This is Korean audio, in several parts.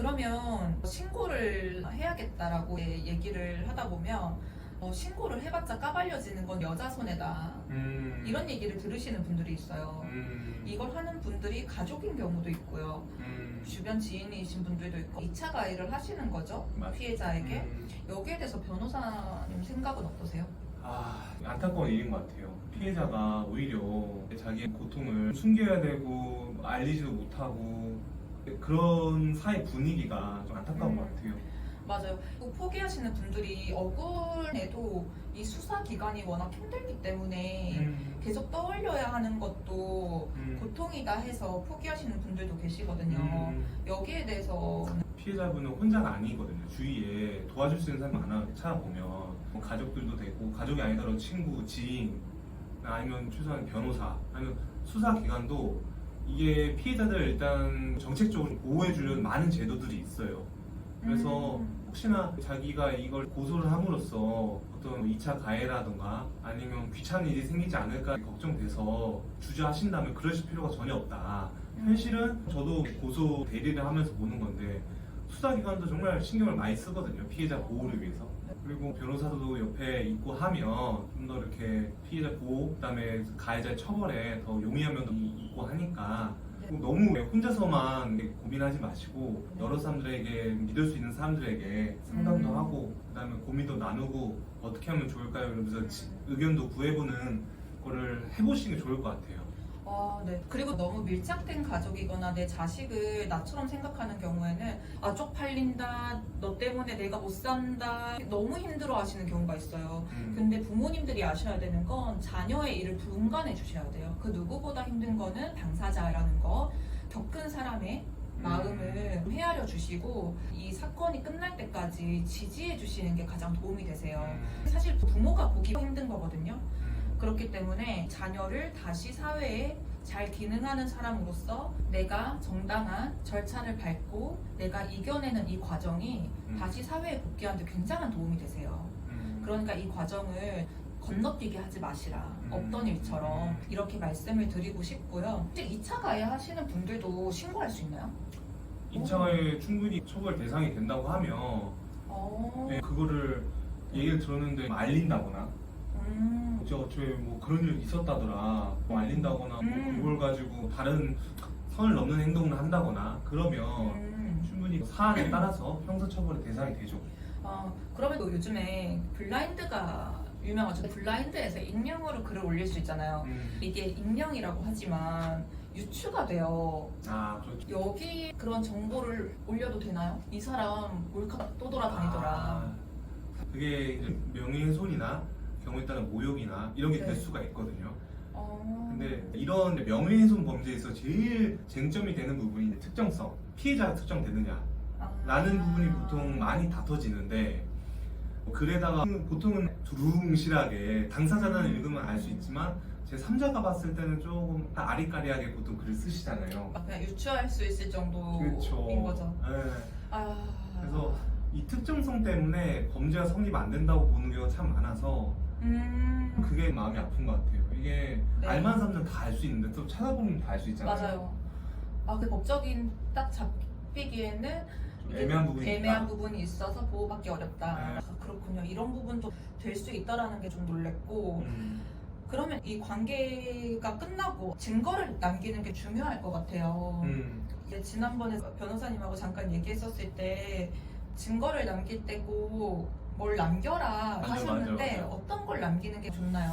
그러면 신고를 해야겠다라고 얘기를 하다 보면 신고를 해봤자 까발려지는 건 여자 손해다. 이런 얘기를 들으시는 분들이 있어요. 이걸 하는 분들이 가족인 경우도 있고요. 주변 지인이신 분들도 있고 2차 가해를 하시는 거죠. 피해자에게. 여기에 대해서 변호사님 생각은 어떠세요? 안타까운 일인 것 같아요. 피해자가 오히려 자기의 고통을 숨겨야 되고 알리지도 못하고 그런 사회 분위기가 좀 안타까운 것 같아요. 맞아요. 포기하시는 분들이 억울해도 이 수사 기관이 워낙 힘들기 때문에 계속 떠올려야 하는 것도 고통이다 해서 포기하시는 분들도 계시거든요. 여기에 대해서 피해자분은 혼자가 아니거든요. 주위에 도와줄 수 있는 사람이 많아 찾아보면 뭐 가족들도 되고 가족이 아니더라도 친구, 지인 아니면 최소한 변호사 아니면 수사기관도 이게 피해자들 일단 정책적으로 보호해주려는 많은 제도들이 있어요. 그래서 혹시나 자기가 이걸 고소를 함으로써 어떤 2차 가해라던가 아니면 귀찮은 일이 생기지 않을까 걱정돼서 주저하신다면 그러실 필요가 전혀 없다. 현실은 저도 고소 대리를 하면서 보는 건데 수사기관도 정말 신경을 많이 쓰거든요. 피해자 보호를 위해서. 그리고 변호사도 옆에 있고 하면 좀 더 이렇게 피해자 보호, 그다음에 가해자 처벌에 더 용이한 면도 있고 하니까 너무 혼자서만 고민하지 마시고 여러 사람들에게 믿을 수 있는 사람들에게 상담도 하고 그다음에 고민도 나누고 어떻게 하면 좋을까요? 이러면서 의견도 구해보는 거를 해보시는 게 좋을 것 같아요. 네. 그리고 너무 밀착된 가족이거나 내 자식을 나처럼 생각하는 경우에는 쪽팔린다, 너 때문에 내가 못 산다, 너무 힘들어 하시는 경우가 있어요. 근데 부모님들이 아셔야 되는 건 자녀의 일을 분간해 주셔야 돼요. 그 누구보다 힘든 거는 당사자라는 거, 겪은 사람의 마음을 헤아려 주시고 이 사건이 끝날 때까지 지지해 주시는 게 가장 도움이 되세요. 사실 부모가 보기가 힘든 거거든요. 그렇기 때문에 자녀를 다시 사회에 잘 기능하는 사람으로서 내가 정당한 절차를 밟고 내가 이겨내는 이 과정이 다시 사회에 복귀하는 데 굉장한 도움이 되세요. 그러니까 이 과정을 건너뛰게 하지 마시라. 없던 일처럼 이렇게 말씀을 드리고 싶고요. 혹시 2차 가해 하시는 분들도 신고할 수 있나요? 2차 가해 충분히 처벌 대상이 된다고 하면 그거를 얘기를 들었는데 알린다거나 어쩌고저쩌고 뭐 그런 일 있었다더라 뭐 알린다거나 뭐 그걸 가지고 다른 선을 넘는 행동을 한다거나 그러면 충분히 사안에 따라서 형사처벌의 대상이 되죠. 그러면 또 요즘에 블라인드가 유명하죠. 블라인드에서 익명으로 글을 올릴 수 있잖아요. 이게 익명이라고 하지만 유추가 돼요. 그렇죠. 여기 그런 정보를 올려도 되나요? 이 사람 몰카 또 돌아다니더라. 그게 이제 명예훼손이나 경우에 따른 모욕이나 이런 게 될 수가 있거든요. 근데 이런 명예훼손 범죄에서 제일 쟁점이 되는 부분이 특정성, 피해자가 특정되느냐 라는 부분이 보통 많이 다퉈지는데 글에다가 보통은 두루뭉실하게 당사자는 읽으면 알 수 있지만 제 3자가 봤을 때는 조금 아리까리하게 보통 글을 쓰시잖아요. 그냥 유추할 수 있을 정도인 그렇죠. 거죠. 그래서 이 특정성 때문에 범죄가 성립 안 된다고 보는 경우가 참 많아서 그게 마음이 아픈 것 같아요. 이게 알만 사람들은 다 알 수 있는데 또 찾아보면 다 알 수 있잖아요. 맞아요. 그 법적인 딱 잡히기에는 애매한 부분이 있어서 보호받기 어렵다. 그렇군요. 이런 부분도 될 수 있다라는 게 좀 놀랬고 그러면 이 관계가 끝나고 증거를 남기는 게 중요할 것 같아요. 지난번에 변호사님하고 잠깐 얘기했었을 때 증거를 남길 때고 뭘 남겨라 하셨는데 맞아. 어떤 걸 남기는 게 좋나요?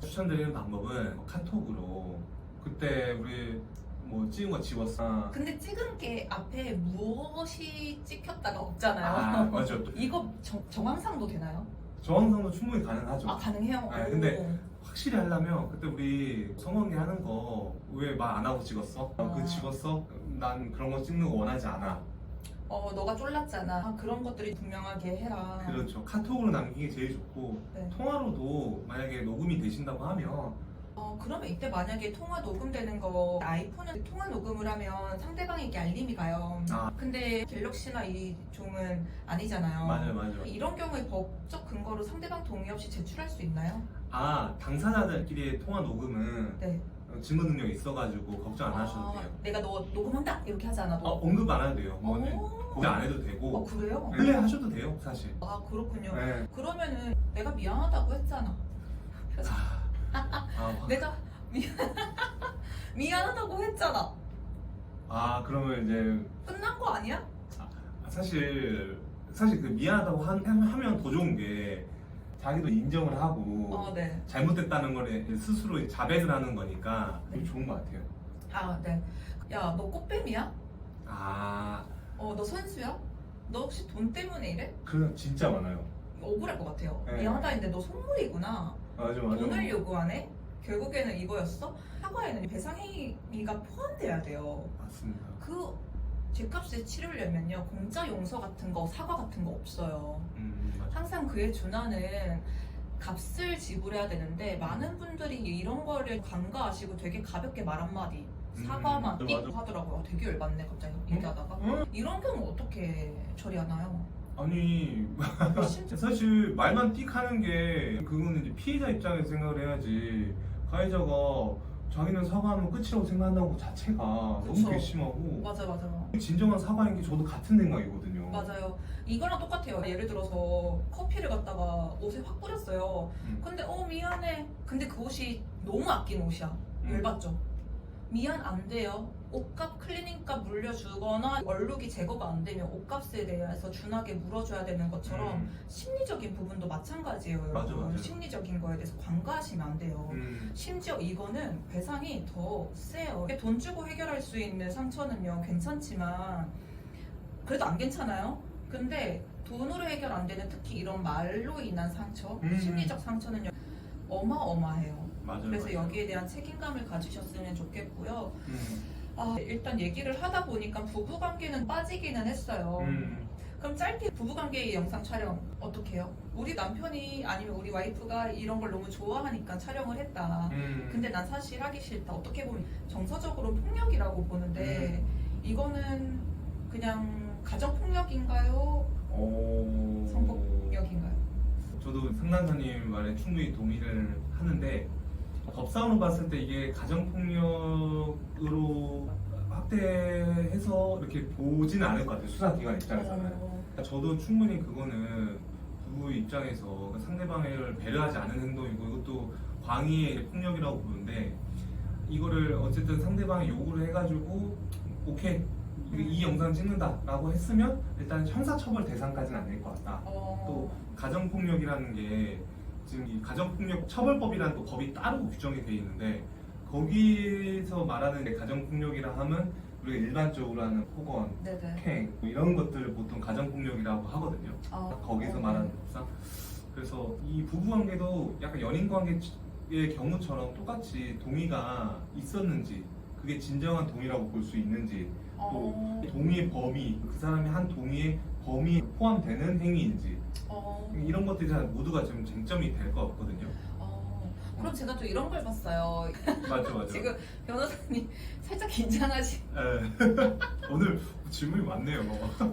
추천드리는 방법은 카톡으로 그때 우리 뭐 찍은 거 지웠어. 근데 찍은 게 앞에 무엇이 찍혔다가 없잖아요. 맞죠. 이거 정황상도 되나요? 정황상도 충분히 가능하죠. 가능해요? 근데 확실히 하려면 그때 우리 성관계 하는 거 왜 말 안 하고 찍었어? 그거 찍었어? 난 그런 거 찍는 거 원하지 않아. 너가 쫄랐잖아. 그런 것들이 분명하게 해라. 그렇죠. 카톡으로 남기는 게 제일 좋고 통화로도 만약에 녹음이 되신다고 하면 그러면 이때 만약에 통화 녹음되는 거 아이폰은 통화 녹음을 하면 상대방에게 알림이 가요. 근데 갤럭시나 이 종은 아니잖아요. 맞아요. 이런 경우에 법적 근거로 상대방 동의 없이 제출할 수 있나요? 당사자들끼리의 통화 녹음은 증거 능력이 있어가지고 걱정 안 하셔도 돼요. 내가 너 녹음한다 이렇게 하지 않아도 언급 안 해도 돼요. 거기 안 해도 되고 그래요? 플레이하셔도 돼요 사실. 아 그렇군요. 네. 그러면은 내가 미안하다고 했잖아. 그래서 내가 미안하다고 했잖아. 그러면 이제 끝난 거 아니야? 사실 그 미안하다고 하면 더 좋은 게 자기도 인정을 하고 네. 잘못됐다는 거를 스스로 자백을 하는 거니까 네. 좋은 것 같아요. 네. 야, 너 꽃뱀이야? 아, 너 선수야? 너 혹시 돈 때문에 이래? 그건 진짜 많아요. 억울할 것 같아요. 네. 미안하다 했는데 너 속물이구나. 맞아. 돈을 요구하네? 결국에는 이거였어? 사과에는 배상행위가 포함돼야 돼요. 맞습니다. 그 죗값에 치르려면요 공짜 용서 같은 거 사과 같은 거 없어요. 맞아. 항상 그에 준하는 값을 지불해야 되는데 많은 분들이 이런 거를 간과하시고 되게 가볍게 말 한마디 사과만 맞아, 띡 맞아. 하더라고요. 되게 열받네 갑자기 얘기하다가. 이런 경우 어떻게 처리하나요? 아니 사실 말만 띡 하는 게 그거는 이제 피해자 입장에서 생각을 해야지 가해자가 자기는 사과하면 끝이라고 생각한다는 것 자체가 그쵸. 너무 괘씸하고 맞아. 진정한 사과인 게 저도 같은 생각이거든요. 맞아요. 이거랑 똑같아요. 예를 들어서 커피를 갖다가 옷에 확 뿌렸어요. 근데 미안해. 근데 그 옷이 너무 아낀 옷이야. 열받죠. 미안 안 돼요. 옷값 클리닝값 물려주거나 얼룩이 제거가 안 되면 옷값에 대해서 준하게 물어줘야 되는 것처럼 심리적인 부분도 마찬가지예요. 여러분. 맞아. 심리적인 거에 대해서 관가하시면 안 돼요. 심지어 이거는 배상이 더 세요. 돈 주고 해결할 수 있는 상처는요 괜찮지만 그래도 안 괜찮아요. 근데 돈으로 해결 안 되는 특히 이런 말로 인한 상처, 심리적 상처는요 어마어마해요. 맞아요. 그래서 여기에 대한 책임감을 가지셨으면 좋겠고요. 일단 얘기를 하다 보니까 부부관계는 빠지기는 했어요. 그럼 짧게 부부관계의 영상 촬영 어떻게 해요? 우리 남편이 아니면 우리 와이프가 이런 걸 너무 좋아하니까 촬영을 했다. 근데 난 사실 하기 싫다. 어떻게 보면 정서적으로 폭력이라고 보는데 이거는 그냥 가정폭력인가요? 성폭력인가요? 저도 상담사님 말에 충분히 동의를 하는데 법상으로 봤을 때 이게 가정폭력으로 확대해서 이렇게 보지는 않을 것 같아요. 수사기관 입장에서는. 저도 충분히 그거는 부부 입장에서 상대방을 배려하지 않은 행동이고 이것도 광의의 폭력이라고 보는데 이거를 어쨌든 상대방이 요구를 해가지고 오케이 이 영상 찍는다라고 했으면 일단 형사처벌 대상까지는 안 될 것 같다. 또 가정폭력이라는 게 지금 이 가정폭력 처벌법이라는 또 법이 따로 규정이 돼 있는데 거기서 말하는 가정폭력이라 하면 우리가 일반적으로 하는 폭언, 폭행 뭐 이런 것들을 보통 가정폭력이라고 하거든요. 거기서 말하는 법상. 그래서 이 부부관계도 약간 연인관계의 경우처럼 똑같이 동의가 있었는지 그게 진정한 동의라고 볼 수 있는지 또 동의의 범위, 그 사람이 한 동의의 범위에 포함되는 행위인지 이런 것들이 다 모두가 지금 쟁점이 될 것 같거든요. 그럼 제가 또 이런 걸 봤어요. 맞죠. 지금 변호사님 살짝 긴장하시. 오늘 질문이 많네요.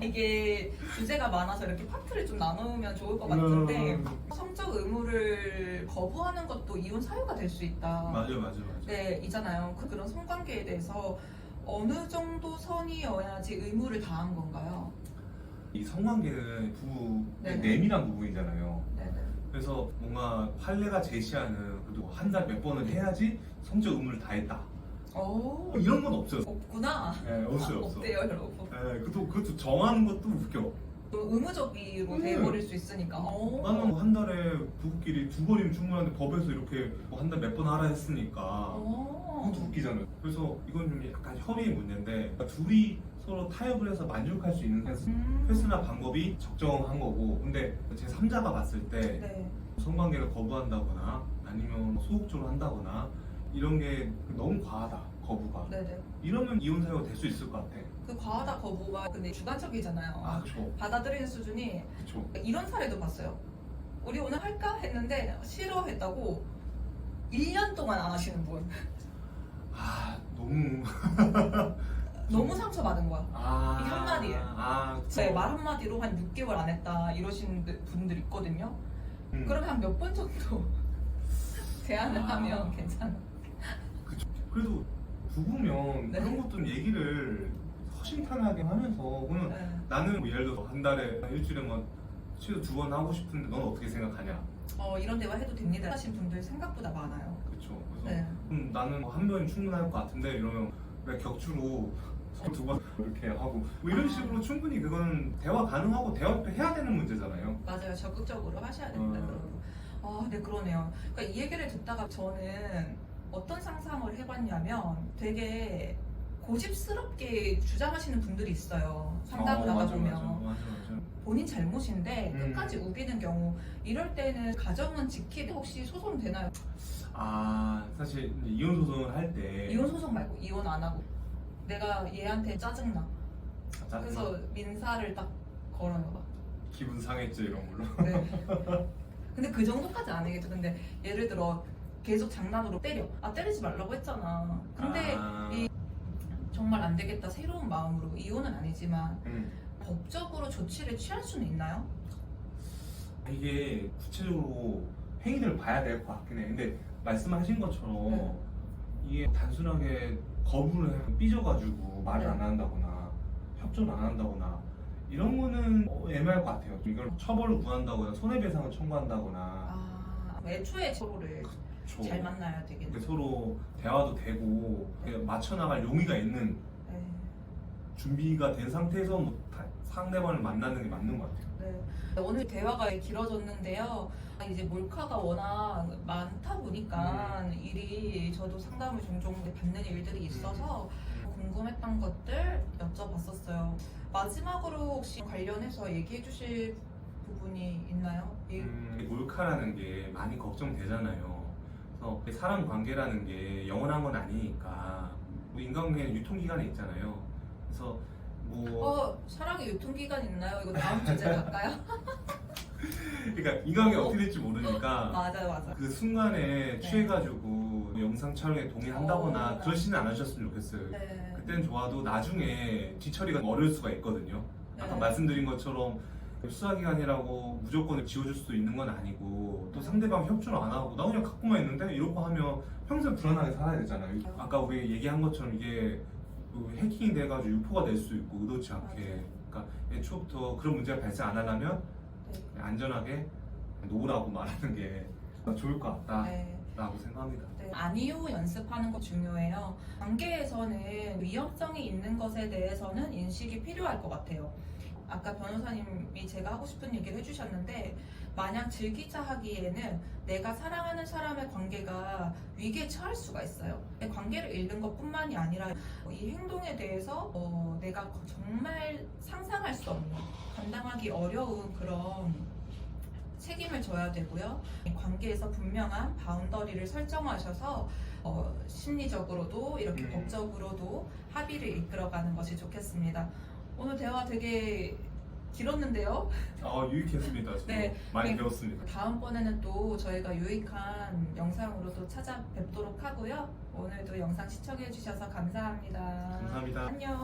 이게 주제가 많아서 이렇게 파트를 좀 나누면 좋을 것 같은데 성적 의무를 거부하는 것도 이혼 사유가 될 수 있다. 맞아요. 네, 이잖아요. 그런 성관계에 대해서 어느 정도 선이어야지 의무를 다한 건가요? 이 성관계는 부부의 네네. 내밀한 부분이잖아요. 네네. 그래서 뭔가 판례가 제시하는 그래도 한 달 몇 번을 해야지 성적 의무를 다했다. 이런 건 없어요. 없구나. 네, 없어요. 없대요, 여러분. 네, 그것도 정하는 것도 웃겨. 의무적으로 돼버릴 수 있으니까. 나는 뭐 한 달에 부부끼리 2번이면 충분한데 법에서 이렇게 뭐 한 달 몇 번 하라 했으니까 그것도 웃기잖아요. 그래서 이건 좀 약간 협의의 문제인데 둘이 서로 타협을 해서 만족할 수 있는 횟수나 방법이 적정한 거고 근데 제 3자가 봤을 때 네. 성관계를 거부한다거나 아니면 소극적으로 한다거나 이런 게 너무 과하다 거부가 네네. 이러면 이혼 사유가 될 수 있을 것 같아. 그 과하다 거부가 근데 주관적이잖아요. 그쵸. 받아들이는 수준이 그쵸. 이런 사례도 봤어요. 우리 오늘 할까 했는데 싫어했다고 1년 동안 안 하시는 분. 너무 너무 상처받은 거야. 이 한마디에. 그쵸. 말 한마디로 한 6개월 안 했다 이러시는 분들 있거든요. 그러면 한 몇 번 정도 제안을 하면 괜찮아. 그쵸. 그래도 부부면 네. 그런 것도 좀 얘기를 허심탄회하게 하면서 그러면 네. 나는 뭐 예를 들어서 한 달에 일주일에 뭐 최소 2번 하고 싶은데 넌 어떻게 생각하냐? 이런 대화 해도 됩니다 하신 분들 생각보다 많아요. 그렇죠. 그래서 네. 나는 한 번이 충분할 것 같은데 이러면 왜 격주로 2번 이렇게 하고 뭐 이런 식으로 충분히 그건 대화 가능하고 대화도 해야 되는 문제잖아요. 맞아요. 적극적으로 하셔야 된다. 네, 그러네요. 그러니까 이 얘기를 듣다가 저는 어떤 상상을 해봤냐면 되게 고집스럽게 주장하시는 분들이 있어요. 상담을 하다 보면. 맞아. 본인 잘못인데 음. 끝까지 우기는 경우 이럴 때는 가정은 지키되 혹시 소송 되나요? 사실 이제 이혼 소송을 할 때 이혼 소송 말고 이혼 안 하고 내가 얘한테 짜증나. 짜증나? 그래서 민사를 딱 걸어요. 막. 기분 상했죠 이런 걸로. 네. 근데 그 정도까지 아니겠죠. 근데 예를 들어 계속 장난으로 때려. 때리지 말라고 했잖아. 근데 이 정말 안 되겠다 새로운 마음으로 이혼은 아니지만 법적으로 조치를 취할 수는 있나요? 이게 구체적으로 행위를 봐야 될 것 같긴 해. 근데 말씀하신 것처럼 네. 이게 단순하게 거부를 삐져가지고 말을 네. 안 한다거나 협조를 안 한다거나 이런 거는 애매할 것 같아요. 이걸 처벌을 구한다거나 손해배상을 청구한다거나 애초에 서로를 그쵸. 잘 만나야 되겠네. 서로 대화도 되고 맞춰나갈 용의가 있는 네. 준비가 된 상태에서 뭐 상대방을 만나는 게 맞는 것 같아요. 네. 오늘 대화가 길어졌는데요. 이제 몰카가 워낙 많다 보니까 일이 저도 상담을 종종 받는 일들이 있어서 궁금했던 것들 여쭤봤었어요. 마지막으로 혹시 관련해서 얘기해 주실 부분이 있나요? 몰카라는 게 많이 걱정되잖아요. 그래서 사람 관계라는 게 영원한 건 아니니까 뭐 인간관계는 유통기간이 있잖아요. 그래서 뭐 사랑의 유통기간 있나요? 이거 다음 주제 갈까요? 그러니까 인간관계 어떻게 될지 모르니까 맞아요. 그 순간에 취해가지고 영상 촬영에 동의한다거나 그러시는 안 하셨으면 좋겠어요. 네. 그때는 좋아도 나중에 뒤처리가 어려울 수가 있거든요. 아까 네. 말씀드린 것처럼 수사기관이라고 무조건 지워줄 수도 있는 건 아니고 또 상대방 협조를 안 하고 나 그냥 갖고만 있는데 이러고 하면 평생 불안하게 살아야 되잖아요. 아까 우리 얘기한 것처럼 이게 해킹이 돼가지고 유포가 될 수 있고 의도치 않게 그러니까 애초부터 그런 문제가 발생 안 하려면 안전하게 놓으라고 말하는 게 좋을 것 같다라고 생각합니다. 아니요 연습하는 거 중요해요. 관계에서는 위험성이 있는 것에 대해서는 인식이 필요할 것 같아요. 아까 변호사님이 제가 하고 싶은 얘기를 해주셨는데 마냥 즐기자 하기에는 내가 사랑하는 사람의 관계가 위기에 처할 수가 있어요. 관계를 잃는 것뿐만이 아니라 이 행동에 대해서 내가 정말 상상할 수 없는 감당하기 어려운 그런 책임을 져야 되고요. 관계에서 분명한 바운더리를 설정하셔서 심리적으로도 이렇게 법적으로도 합의를 이끌어가는 것이 좋겠습니다. 오늘 대화 되게 길었는데요. 유익했습니다. 저도 많이 배웠습니다. 다음번에는 또 저희가 유익한 영상으로 또 찾아뵙도록 하고요. 오늘도 영상 시청해 주셔서 감사합니다. 감사합니다. 안녕.